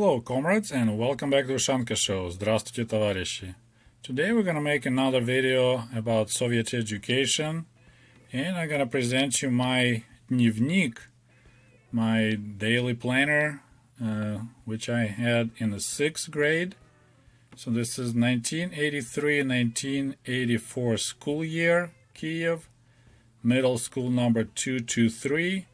Hello, comrades, and welcome back to Ushanka Show. Здравствуйте, товарищи. Today we're gonna make another video about Soviet education, and I'm gonna present you my dnevnik, my daily planner, which I had in the 6th grade. So this is 1983-1984 school year, Kiev, middle school number 223.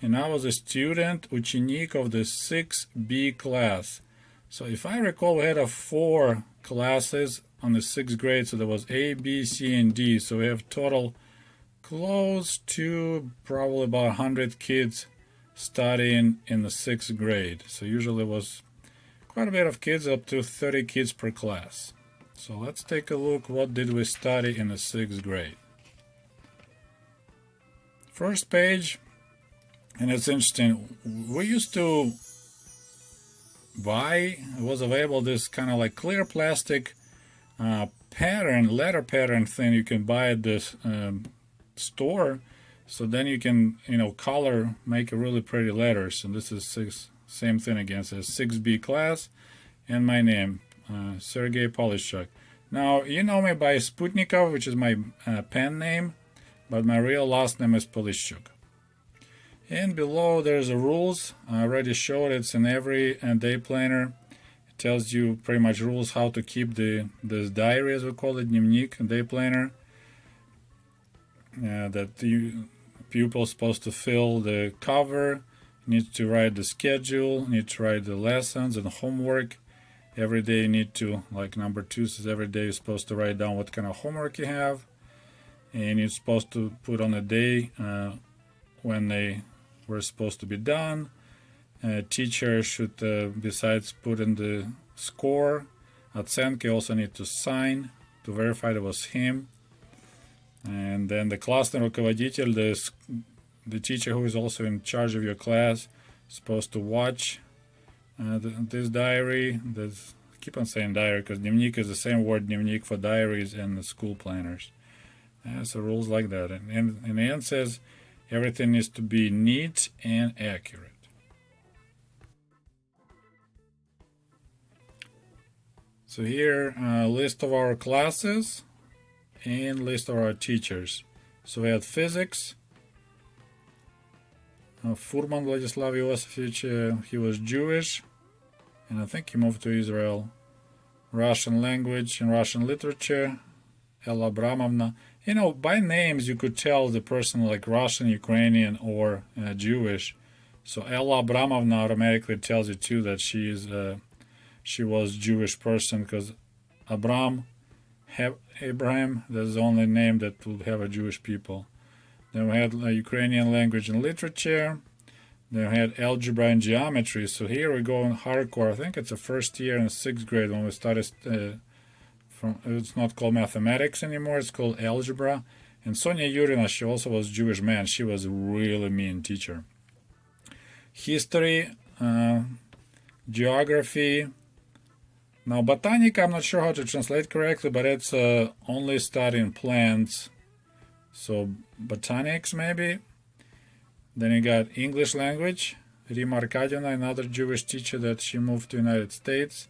And I was a student, ученик of the 6B class. So if I recall, we had 4 classes on the 6th grade. So there was A, B, C, and D. So we have total close to probably about 100 kids studying in the 6th grade. So usually it was quite a bit of kids, up to 30 kids per class. So let's take a look. What did we study in the 6th grade? First page. And it's interesting, we used to buy, it was available this kind of like clear plastic pattern, letter pattern thing you can buy at this store. So then you can, color, make a really pretty letters. And this is same thing again, it says 6B class and my name, Sergey Polishchuk. Now, you know me by Sputnikov, which is my pen name, but my real last name is Polishchuk. And below there's the rules. I already showed it's in every day planner. It tells you pretty much rules how to keep this diary, as we call it, dnevnik, day planner. That the pupil's supposed to fill the cover, need to write the schedule, need to write the lessons and homework. Every day you need to, like number 2 says, every day you're supposed to write down what kind of homework you have. And you're supposed to put on a day when they were supposed to be done. Teacher should, besides putting the score, оценки, also need to sign to verify it was him. And then the классный руководитель, the teacher who is also in charge of your class, supposed to watch this diary. I keep on saying diary because дневник is the same word, дневник, for diaries and the school planners. So rules like that. And in the end says, everything needs to be neat and accurate. So here, list of our classes and list of our teachers. So we had physics. Furman Vladislav Iosifovich, he was Jewish, and I think he moved to Israel. Russian language and Russian literature, Ella Abramovna. By names you could tell the person like Russian, Ukrainian, or Jewish. So Ella Abramovna automatically tells you too that she was Jewish person, because Abraham, that's the only name that would have a Jewish people. Then we had Ukrainian language and literature. Then we had algebra and geometry. So here we go in hardcore. I think it's the first year in the 6th grade when we started. It's not called mathematics anymore, it's called algebra. And Sonia Yurina, she also was Jewish man. She was a really mean teacher. History, geography. Now botanica, I'm not sure how to translate correctly, but it's only studying plants. So botanics maybe. Then you got English language. Rima Arkadьевна, another Jewish teacher that she moved to the United States.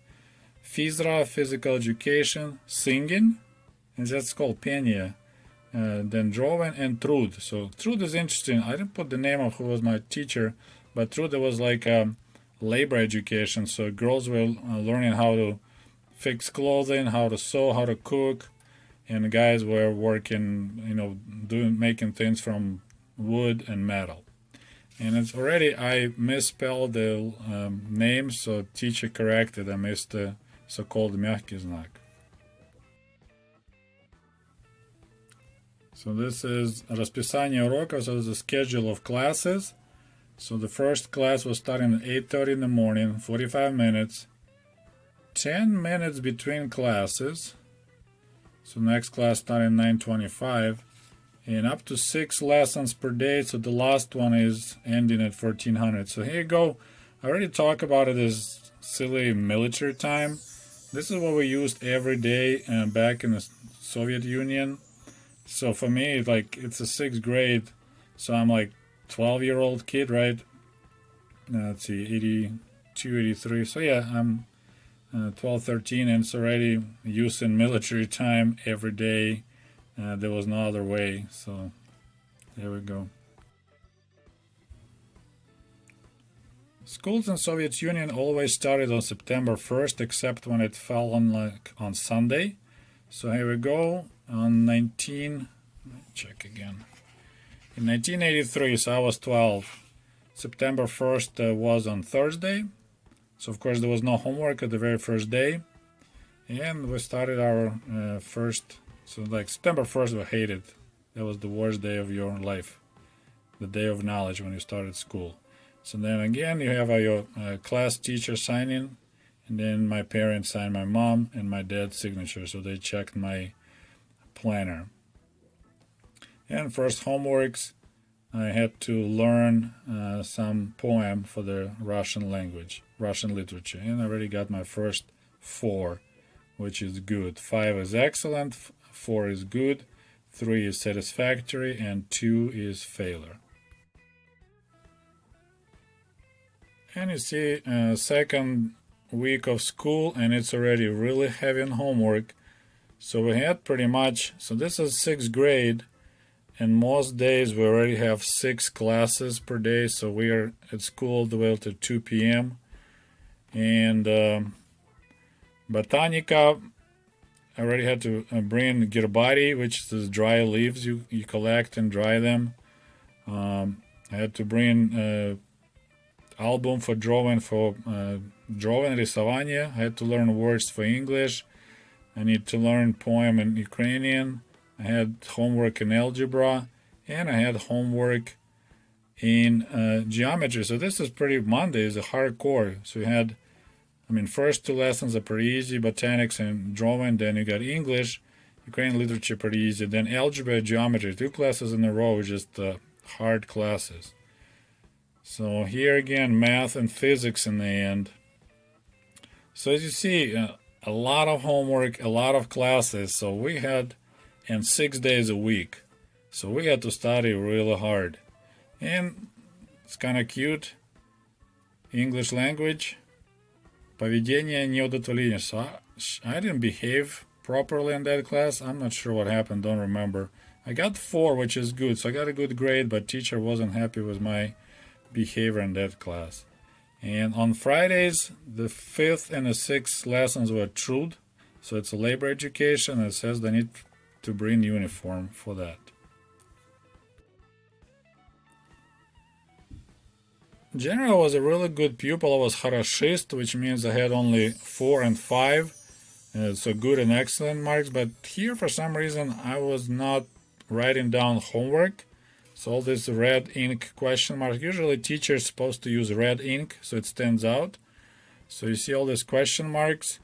Physra, physical education, singing, and that's called penia. Then drawing and Trud. So Trud is interesting. I didn't put the name of who was my teacher, but Trud was like labor education. So girls were learning how to fix clothing, how to sew, how to cook, and the guys were working, making things from wood and metal. And it's already, I misspelled the name, so teacher corrected. I missed the so-called мягкий знак. So this is расписание уроков, so this is the schedule of classes. So the first class was starting at 8:30 in the morning, 45 minutes, 10 minutes between classes. So next class starting 9:25, and up to 6 lessons per day. So the last one is ending at 1400. So here you go. I already talked about it as silly military time. This is what we used every day back in the Soviet Union. So for me, it's the 6th grade. So I'm like 12-year-old kid, right? Let's see, 283. So yeah, I'm 12, 13, and it's already using military time every day. There was no other way. So there we go. Schools in Soviet Union always started on September 1st, except when it fell on Sunday. So here we go. On 19, check again. In 1983, so I was 12. September 1st was on Thursday. So of course there was no homework at the very first day. And we started our first, so like September 1st we hated. That was the worst day of your life. The day of knowledge when you started school. So then again you have your class teacher signing, and then my parents signed, my mom and my dad's signature, so they checked my planner. And first homeworks, I had to learn some poem for the Russian language, Russian literature, and I already got my first 4, which is good. 5 is excellent, 4 is good, 3 is satisfactory, and 2 is failure. And you see, second week of school, and it's already really heavy on homework. So we had pretty much, so this is 6th grade, and most days we already have 6 classes per day, so we are at school all the way till 2 p.m. And botanica, I already had to bring gerbari, which is dry leaves you collect and dry them. I had to bring album for drawing, рисование. I had to learn words for English. I need to learn poem in Ukrainian. I had homework in algebra, and I had homework in geometry. So this is pretty, Monday is a hardcore. So you had, first 2 lessons are pretty easy, botanics and drawing. Then you got English, Ukrainian literature pretty easy. Then algebra, geometry, 2 classes in a row, just hard classes. So here again, math and physics in the end. So as you see, a lot of homework, a lot of classes. So we had, and 6 days a week. So we had to study really hard. And it's kind of cute. English language. Поведение неудовлетворение. So I didn't behave properly in that class. I'm not sure what happened, don't remember. I got 4, which is good. So I got a good grade, but teacher wasn't happy with my behavior in that class. And on Fridays, the 5th and the 6th lessons were truth. So it's a labor education. It says they need to bring uniform for that. In general, I was a really good pupil. I was хорошист, which means I had only 4 and 5. So good and excellent marks. But here, for some reason, I was not writing down homework. So all this red ink question mark. Usually teacher is supposed to use red ink so it stands out. So you see all these question marks.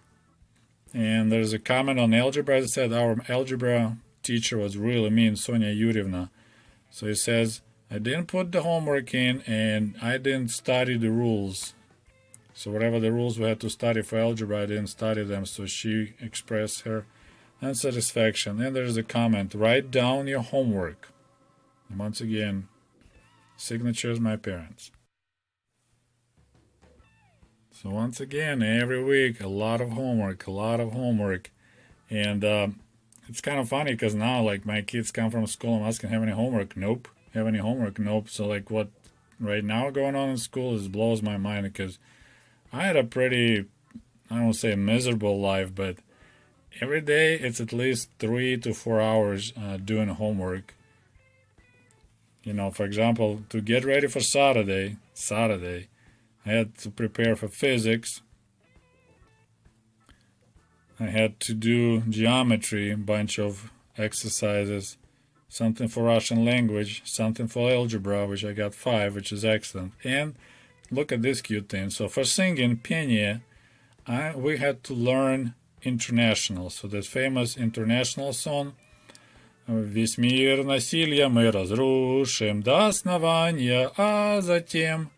And there's a comment on algebra that said our algebra teacher was really mean, Sonia Yurievna. So he says, I didn't put the homework in and I didn't study the rules. So whatever the rules we had to study for algebra, I didn't study them. So she expressed her unsatisfaction. And there's a comment, write down your homework. Once again, signatures my parents. So once again, every week, a lot of homework. And it's kind of funny because now, like, my kids come from school, I'm asking, have any homework? Nope. Have any homework? Nope. So, like, what right now going on in school blows my mind because I had a pretty, I don't say miserable life, but every day it's at least 3 to 4 hours doing homework. For example, to get ready for Saturday, I had to prepare for physics. I had to do geometry, a bunch of exercises, something for Russian language, something for algebra, which I got 5, which is excellent. And look at this cute thing. So for singing, pение, we had to learn international. So this famous international song, Весь мир насилия мы разрушим до основания, а затем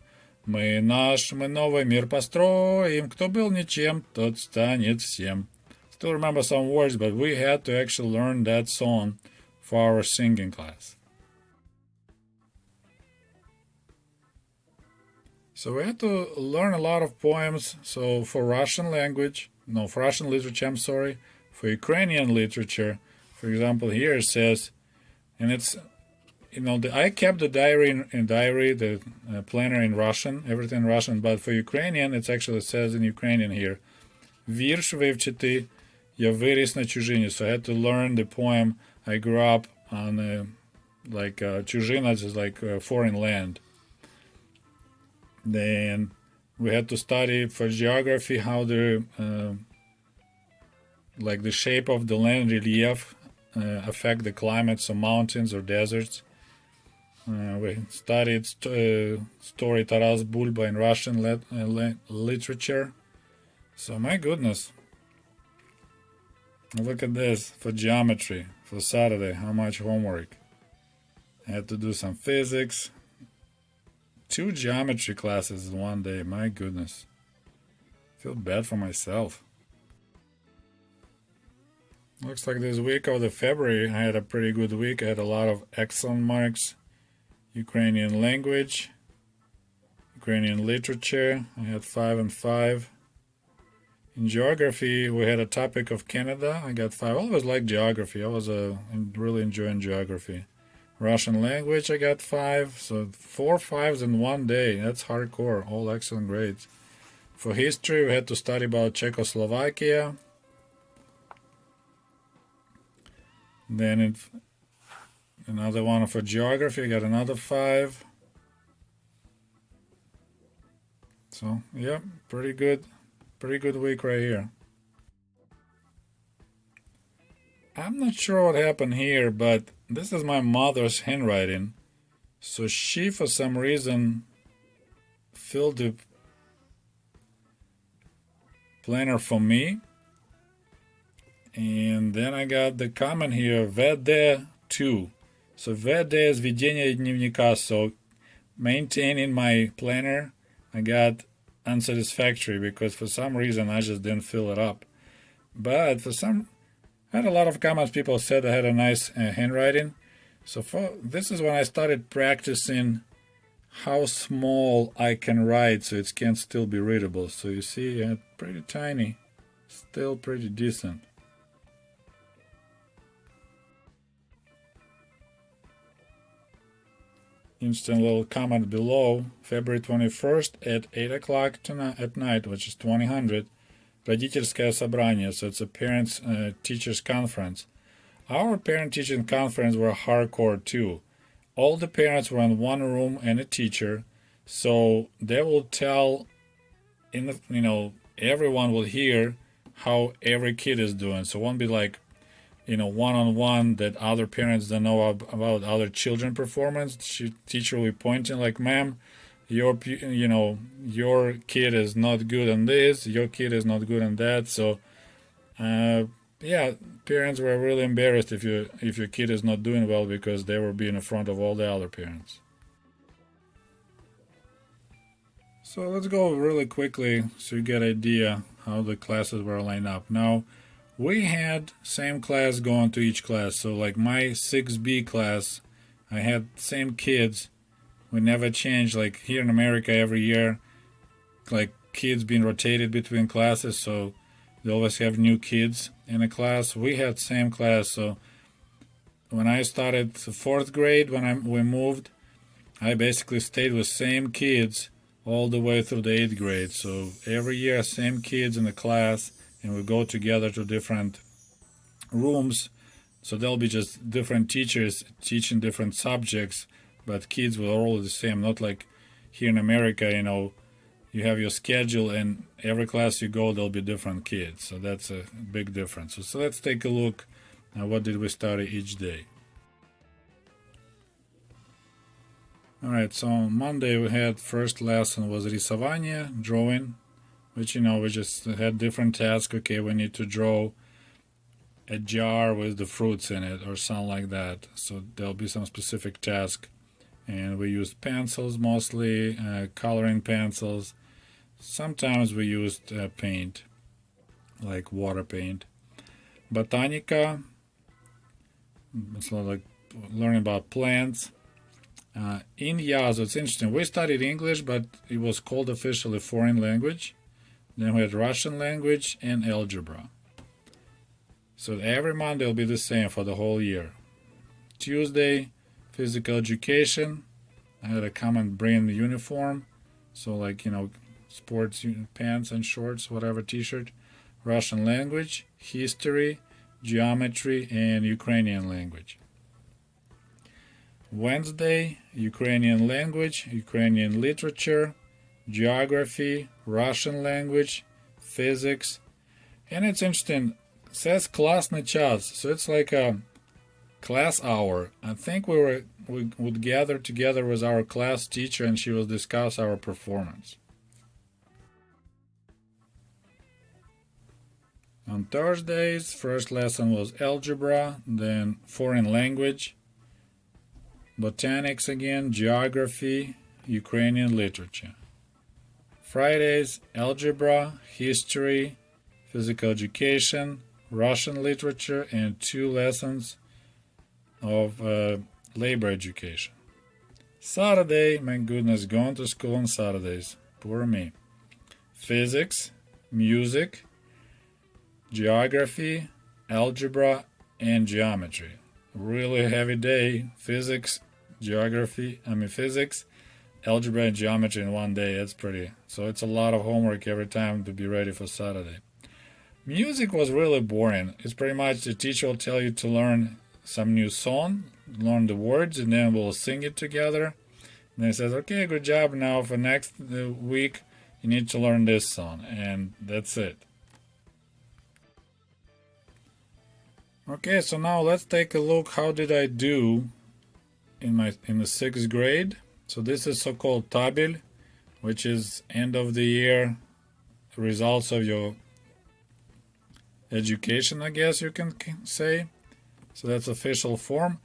мы новый мир построим. Кто был ничем, тот станет всем. Still remember some words, but we had to actually learn that song for our singing class. So we had to learn a lot of poems. So for Russian language, no, for Russian literature, I'm sorry, for Ukrainian literature, for example, here it says, and it's, I kept the diary, the planner in Russian, everything in Russian, but for Ukrainian, it actually says in Ukrainian here, вірш вивчити, я виріс на чужині. So I had to learn the poem. I grew up on чужина is like a foreign land. Then we had to study for geography how the the shape of the land relief affect the climate, so mountains or deserts. We studied story Taras Bulba in Russian literature. So my goodness, look at this for geometry for Saturday. How much homework? I had to do some physics. 2 geometry classes in one day. My goodness. I feel bad for myself. Looks like this week of the February I had a pretty good week. I had a lot of excellent marks. Ukrainian language, Ukrainian literature, I had 5 and 5. In geography, we had a topic of Canada. I got 5. I always liked geography. I was really enjoying geography. Russian language, I got 5. So 4 5s in one day. That's hardcore. All excellent grades. For history, we had to study about Czechoslovakia. Then another one for geography, I got another 5. So, yeah, pretty good week right here. I'm not sure what happened here, but this is my mother's handwriting. So she, for some reason, filled the planner for me. And then I got the comment here, VD 2. So VD is ведение дневника. So maintaining my planner, I got unsatisfactory because for some reason I just didn't fill it up. But I had a lot of comments. People said I had a nice handwriting. So this is when I started practicing how small I can write so it can still be readable. So you see, pretty tiny, still pretty decent. Interesting little comment below. February 21st at 8 o'clock at night, which is 2000, родительское собрание. So it's a parents-teachers conference. Our parent-teaching conference were hardcore too. All the parents were in one room and a teacher. So they will tell, everyone will hear how every kid is doing. So it won't be like, one-on-one that other parents don't know about other children performance. Teacher will be pointing like, ma'am, your kid is not good on this, your kid is not good on that. So parents were really embarrassed if your kid is not doing well because they were being in front of all the other parents. So let's go really quickly so you get an idea how the classes were lined up. Now, we had same class going to each class. So like my 6B class, I had same kids. We never changed. Like here in America every year, like kids being rotated between classes. So they always have new kids in a class. We had same class. So when I started the 4th grade, we moved, I basically stayed with same kids all the way through the 8th grade. So every year, same kids in the class. And we go together to different rooms. So there'll be just different teachers teaching different subjects, but kids were all the same. Not like here in America, you have your schedule and every class you go, there'll be different kids. So that's a big difference. So let's take a look at what did we study each day. Alright, so on Monday we had first lesson was рисование, drawing, which, we just had different tasks. Okay, we need to draw a jar with the fruits in it or something like that. So there'll be some specific task. And we used pencils mostly, coloring pencils. Sometimes we used paint, like water paint. Botanica, it's like learning about plants. In Yazo, it's interesting. We studied English, but it was called officially foreign language. Then we had Russian language and algebra. So every Monday will be the same for the whole year. Tuesday, physical education. I had to come and bring the uniform. So like, sports pants and shorts, whatever, t-shirt. Russian language, history, geometry, and Ukrainian language. Wednesday, Ukrainian language, Ukrainian literature, geography, Russian language, physics. And it's interesting, it says классный час, so it's like a class hour. I think we would gather together with our class teacher and she will discuss our performance. On Thursdays, first lesson was algebra, then foreign language, botanics again, geography, Ukrainian literature. Fridays, algebra, history, physical education, Russian literature, and 2 lessons of labor education. Saturday, my goodness, going to school on Saturdays. Poor me. Physics, music, geography, algebra, and geometry. Really heavy day. Physics, algebra, and geometry in one day. That's pretty. So it's a lot of homework every time to be ready for Saturday. Music was really boring. It's pretty much the teacher will tell you to learn some new song, learn the words, and then we'll sing it together. And then he says, okay, good job. Now for next week, you need to learn this song. And that's it. Okay, so now let's take a look. How did I do in the 6th grade? So this is so-called tabel, which is end of the year results of your education, I guess you can say. So that's official form.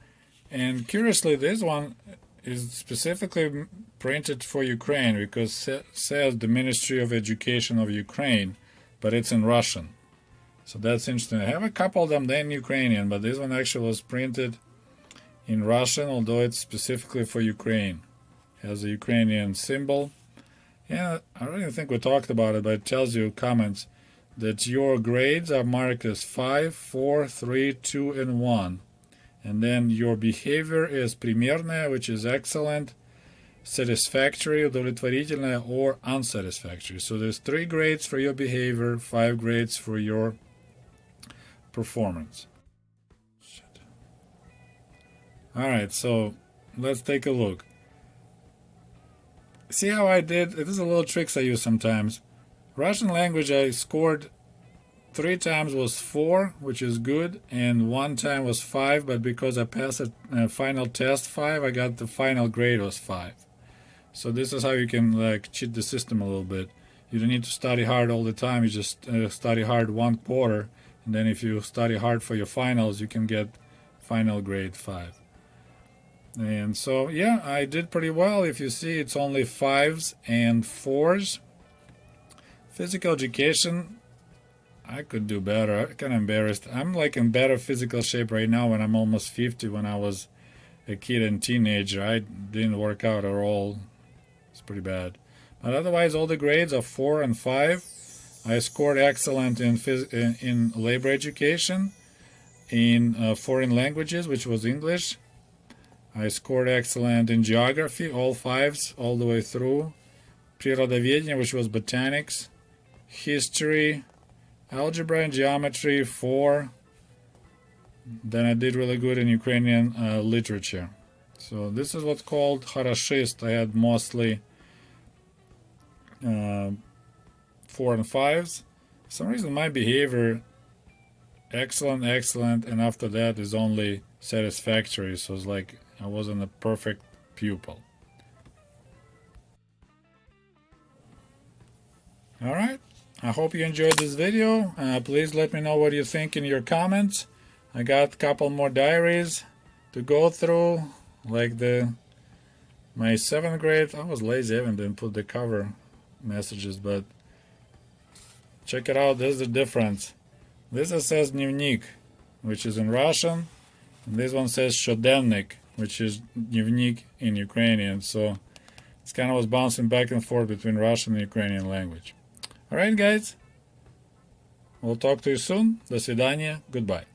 And curiously, this one is specifically printed for Ukraine because it says the Ministry of Education of Ukraine, but it's in Russian. So that's interesting. I have a couple of them then in Ukrainian, but this one actually was printed in Russian, although it's specifically for Ukraine. It has a Ukrainian symbol. Yeah, I don't even think we talked about it, but it tells you comments that your grades are marked as 5, 4, 3, 2, and 1. And then your behavior is примерная, which is excellent, satisfactory, удовлетворительная, or unsatisfactory. So there's 3 grades for your behavior, 5 grades for your performance. Alright, so let's take a look. See how I did? This is a little tricks I use sometimes. Russian language I scored 3 times was 4, which is good, and 1 time was 5, but because I passed a final test 5, I got the final grade was 5. So this is how you can like cheat the system a little bit. You don't need to study hard all the time, you just study hard 1 quarter, and then if you study hard for your finals, you can get final grade 5. And so, yeah, I did pretty well. If you see, it's only 5s and 4s. Physical education, I could do better. I'm kind of embarrassed. I'm like in better physical shape right now when I'm almost 50. When I was a kid and teenager, I didn't work out at all. It's pretty bad. But otherwise, all the grades are 4 and 5. I scored excellent in labor education, in foreign languages, which was English. I scored excellent in geography, all 5s, all the way through. Природоведение, which was botanics. History, algebra and geometry, 4. Then I did really good in Ukrainian literature. So this is what's called хорошист. I had mostly 4 and 5s. For some reason my behavior excellent, and after that is only satisfactory. So it's like I wasn't a perfect pupil. Alright, I hope you enjoyed this video. Please let me know what you think in your comments. I got a couple more diaries to go through, like my 7th grade. I was lazy, I didn't put the cover messages, but check it out. There's the difference. This says дневник, which is in Russian, and this one says щоденник, which is unique in Ukrainian. So it's kind of was bouncing back and forth between Russian and Ukrainian language. All right, guys. We'll talk to you soon. До свидания. Goodbye.